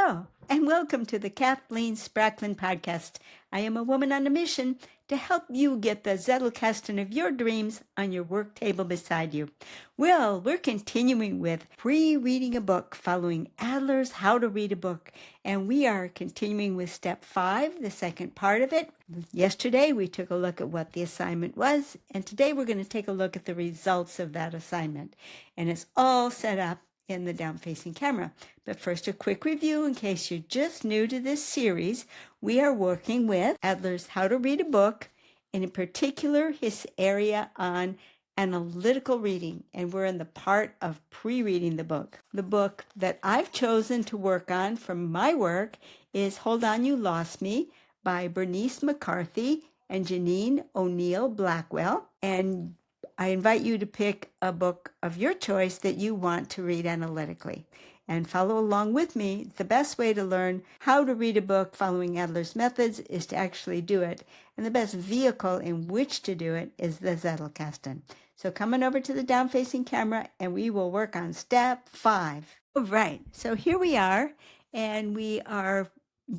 Hello, and welcome to the Kathleen Spracklin podcast. I am a woman on a mission to help you get the Zettelkasten of your dreams on your work table beside you. Well, we're continuing with pre-reading a book following Adler's How to Read a Book, and we are continuing with step 5, the second part of it. Yesterday, we took a look at what the assignment was, and today we're going to take a look at the results of that assignment. And it's all set up in the down-facing camera. But first, a quick review in case you're just new to this series. We are working with Adler's How to Read a Book, and in particular, his area on analytical reading, and we're in the part of pre-reading the book. The book that I've chosen to work on from my work is Hold On You Lost Me by Bernice McCarthy and Janine O'Neill Blackwell, and I invite you to pick a book of your choice that you want to read analytically and follow along with me. The best way to learn how to read a book following Adler's methods is to actually do it, and the best vehicle in which to do it is the Zettelkasten. So come on over to the down-facing camera and we will work on step 5. All right, so here we are, and we are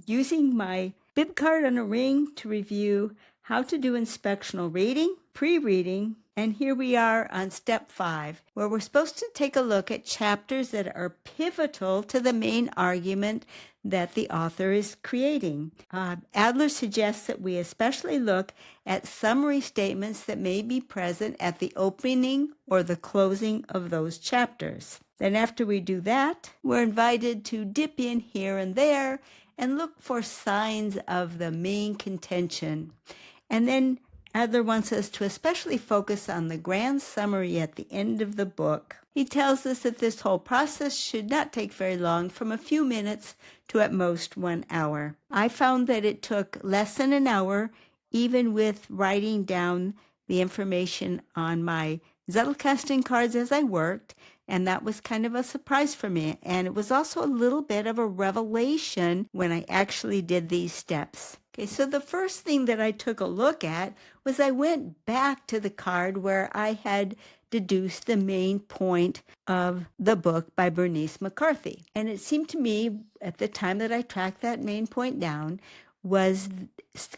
using my bib card on a ring to review how to do inspectional reading, pre-reading, and here we are on step 5, where we're supposed to take a look at chapters that are pivotal to the main argument that the author is creating. Adler suggests that we especially look at summary statements that may be present at the opening or the closing of those chapters. Then after we do that, we're invited to dip in here and there and look for signs of the main contention. And then Adler wants us to especially focus on the grand summary at the end of the book. He tells us that this whole process should not take very long, from a few minutes to at most 1 hour. I found that it took less than an hour, even with writing down the information on my Zettelkasten cards as I worked, and that was kind of a surprise for me. And it was also a little bit of a revelation when I actually did these steps. Okay, so the first thing that I took a look at was I went back to the card where I had deduced the main point of the book by Bernice McCarthy. And it seemed to me at the time that I tracked that main point down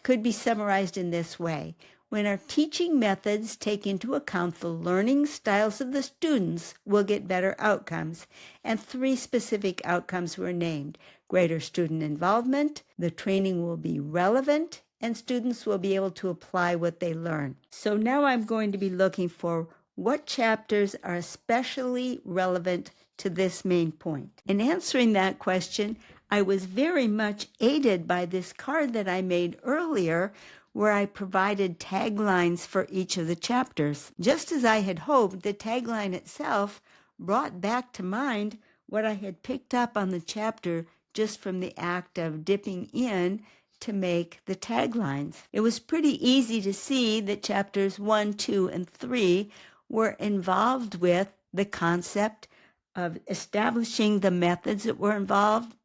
could be summarized in this way. When our teaching methods take into account the learning styles of the students, we'll get better outcomes. And 3 specific outcomes were named: greater student involvement, the training will be relevant, and students will be able to apply what they learn. So now I'm going to be looking for what chapters are especially relevant to this main point. In answering that question, I was very much aided by this card that I made earlier, where I provided taglines for each of the chapters. Just as I had hoped, the tagline itself brought back to mind what I had picked up on the chapter just from the act of dipping in to make the taglines. It was pretty easy to see that chapters 1, 2, and 3 were involved with the concept of establishing the methods that were involved,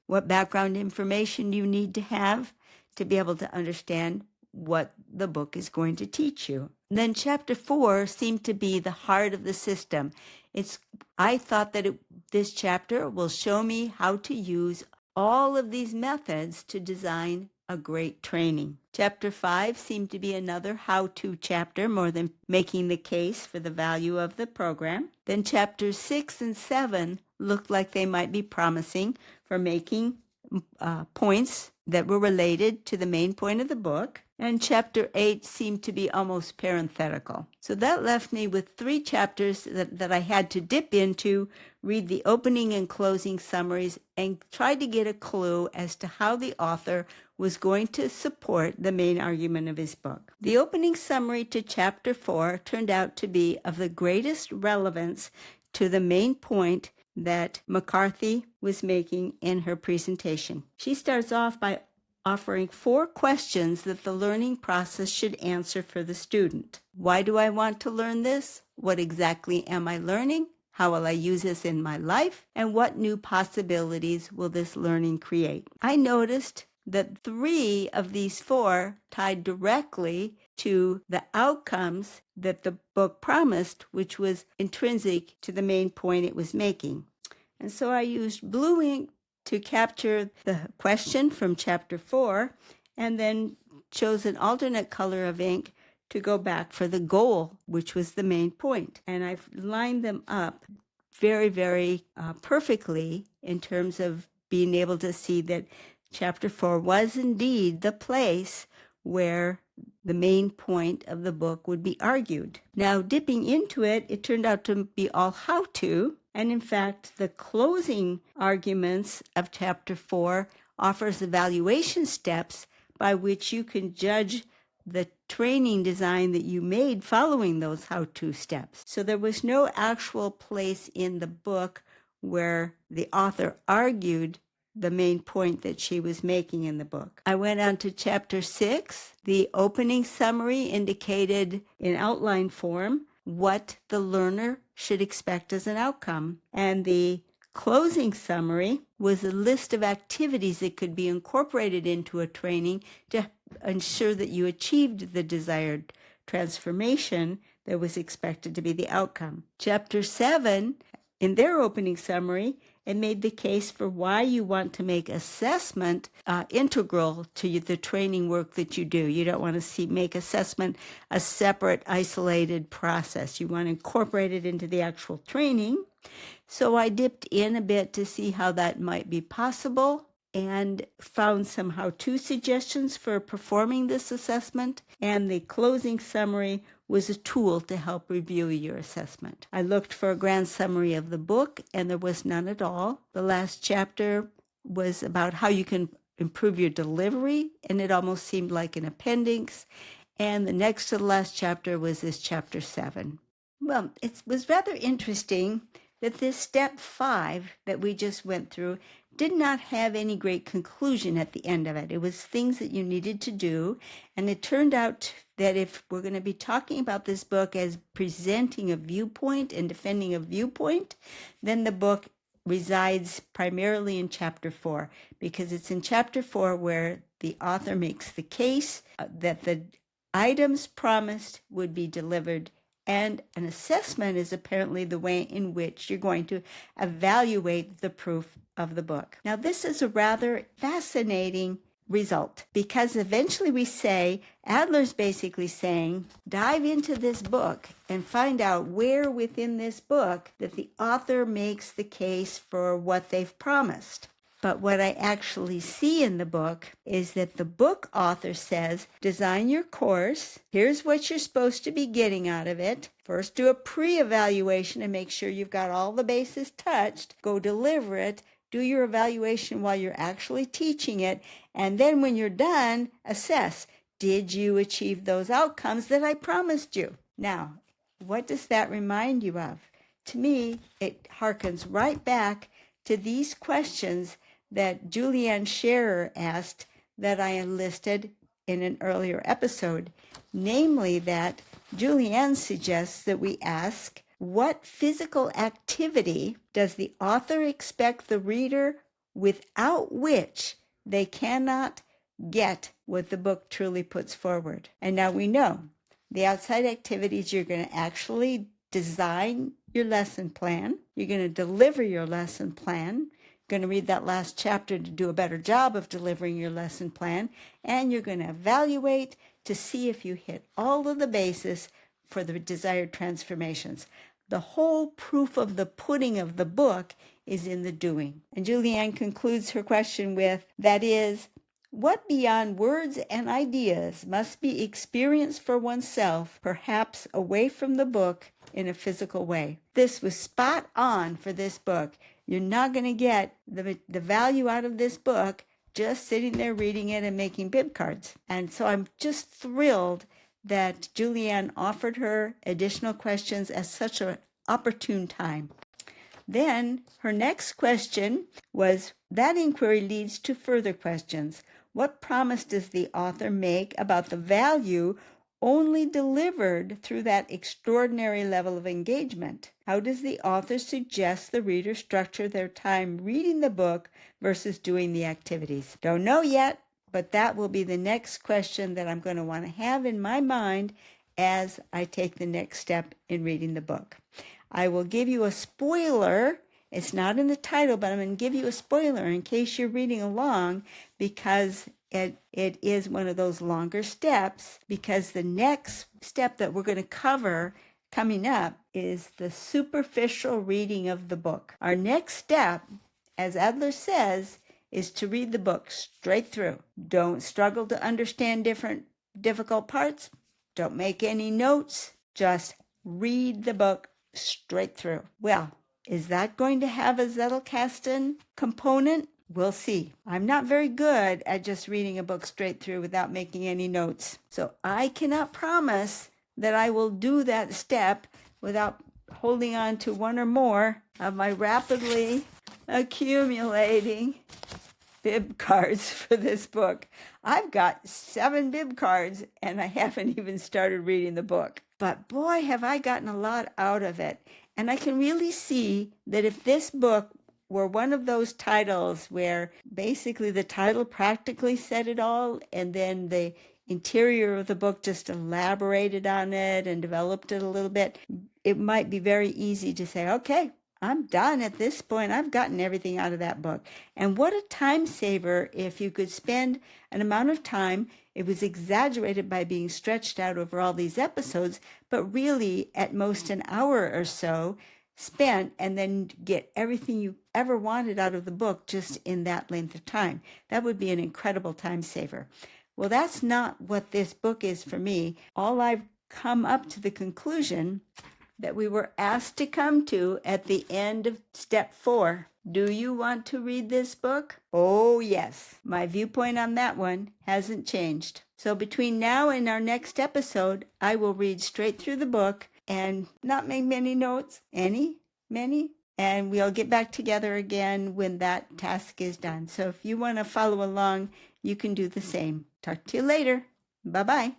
what background information you need to have to be able to understand what the book is going to teach you. Then chapter 4 seemed to be the heart of the system. I thought that this chapter will show me how to use all of these methods to design a great training. Chapter 5 seemed to be another how-to chapter, more than making the case for the value of the program. Then chapters 6 and 7 looked like they might be promising for making points that were related to the main point of the book. And chapter 8 seemed to be almost parenthetical. So that left me with 3 chapters that I had to dip into, read the opening and closing summaries, and try to get a clue as to how the author was going to support the main argument of his book. The opening summary to chapter 4 turned out to be of the greatest relevance to the main point that McCarthy was making in her presentation. She starts off by offering 4 questions that the learning process should answer for the student. Why do I want to learn this? What exactly am I learning? How will I use this in my life? And what new possibilities will this learning create? I noticed that 3 of these 4 tied directly to the outcomes that the book promised, which was intrinsic to the main point it was making. And so I used blue ink to capture the question from chapter 4 and then chose an alternate color of ink to go back for the goal, which was the main point. And I've lined them up very, very perfectly in terms of being able to see that chapter 4 was indeed the place where the main point of the book would be argued. Now, dipping into it, it turned out to be all how-to, and in fact, the closing arguments of chapter 4 offers evaluation steps by which you can judge the training design that you made following those how-to steps. So there was no actual place in the book where the author argued the main point that she was making in the book. I went on to chapter 6. The opening summary indicated in outline form what the learner should expect as an outcome. And the closing summary was a list of activities that could be incorporated into a training to ensure that you achieved the desired transformation that was expected to be the outcome. Chapter 7, in their opening summary, it made the case for why you want to make assessment integral to the training work that you do. You don't want to make assessment a separate, isolated process. You want to incorporate it into the actual training. So I dipped in a bit to see how that might be possible and found some how-to suggestions for performing this assessment. And the closing summary was a tool to help review your assessment. I looked for a grand summary of the book, and there was none at all. The last chapter was about how you can improve your delivery, and it almost seemed like an appendix. And the next to the last chapter was this chapter 7. Well, it was rather interesting that this step 5 that we just went through did not have any great conclusion at the end of it. It was things that you needed to do, and it turned out that if we're going to be talking about this book as presenting a viewpoint and defending a viewpoint, then the book resides primarily in chapter 4, because it's in chapter 4 where the author makes the case that the items promised would be delivered, and an assessment is apparently the way in which you're going to evaluate the proof of the book. Now, this is a rather fascinating result, because eventually we say, Adler's basically saying, dive into this book and find out where within this book that the author makes the case for what they've promised. But what I actually see in the book is that the book author says, design your course. Here's what you're supposed to be getting out of it. First, do a pre-evaluation and make sure you've got all the bases touched. Go deliver it. Do your evaluation while you're actually teaching it. And then when you're done, assess. Did you achieve those outcomes that I promised you? Now, what does that remind you of? To me, it harkens right back to these questions that Julianne Scherer asked that I enlisted in an earlier episode, namely that Julianne suggests that we ask, what physical activity does the author expect the reader without which they cannot get what the book truly puts forward? And now we know the outside activities, you're going to actually design your lesson plan. You're going to deliver your lesson plan. Going to read that last chapter to do a better job of delivering your lesson plan, and you're going to evaluate to see if you hit all of the bases for the desired transformations. The whole proof of the pudding of the book is in the doing. And Julianne concludes her question with, that is, what beyond words and ideas must be experienced for oneself, perhaps away from the book in a physical way? This was spot on for this book. You're not going to get the value out of this book just sitting there reading it and making bib cards. And so I'm just thrilled that Julianne offered her additional questions at such an opportune time. Then her next question was, that inquiry leads to further questions. What promise does the author make about the value only delivered through that extraordinary level of engagement? How does the author suggest the reader structure their time reading the book versus doing the activities? Don't know yet, but that will be the next question that I'm going to want to have in my mind as I take the next step in reading the book. I will give you a spoiler It's not in the title, but I'm going to give you a spoiler in case you're reading along, because it is one of those longer steps, because the next step that we're going to cover coming up is the superficial reading of the book. Our next step, as Adler says, is to read the book straight through. Don't struggle to understand difficult parts. Don't make any notes. Just read the book straight through. Well, is that going to have a Zettelkasten component? We'll see. I'm not very good at just reading a book straight through without making any notes. So I cannot promise that I will do that step without holding on to one or more of my rapidly accumulating bib cards for this book. I've got 7 bib cards and I haven't even started reading the book. But boy, have I gotten a lot out of it. And I can really see that if this book were one of those titles where basically the title practically said it all, and then the interior of the book just elaborated on it and developed it a little bit, it might be very easy to say, okay, I'm done at this point. I've gotten everything out of that book. And what a time saver if you could spend an amount of time. It was exaggerated by being stretched out over all these episodes, but really at most an hour or so spent, and then get everything you ever wanted out of the book just in that length of time. That would be an incredible time saver. Well, that's not what this book is for me. All I've come up to the conclusion that we were asked to come to at the end of step 4. Do you want to read this book? Oh, yes. My viewpoint on that one hasn't changed. So between now and our next episode, I will read straight through the book and not make many notes. Many. And we'll get back together again when that task is done. So if you want to follow along, you can do the same. Talk to you later. Bye-bye.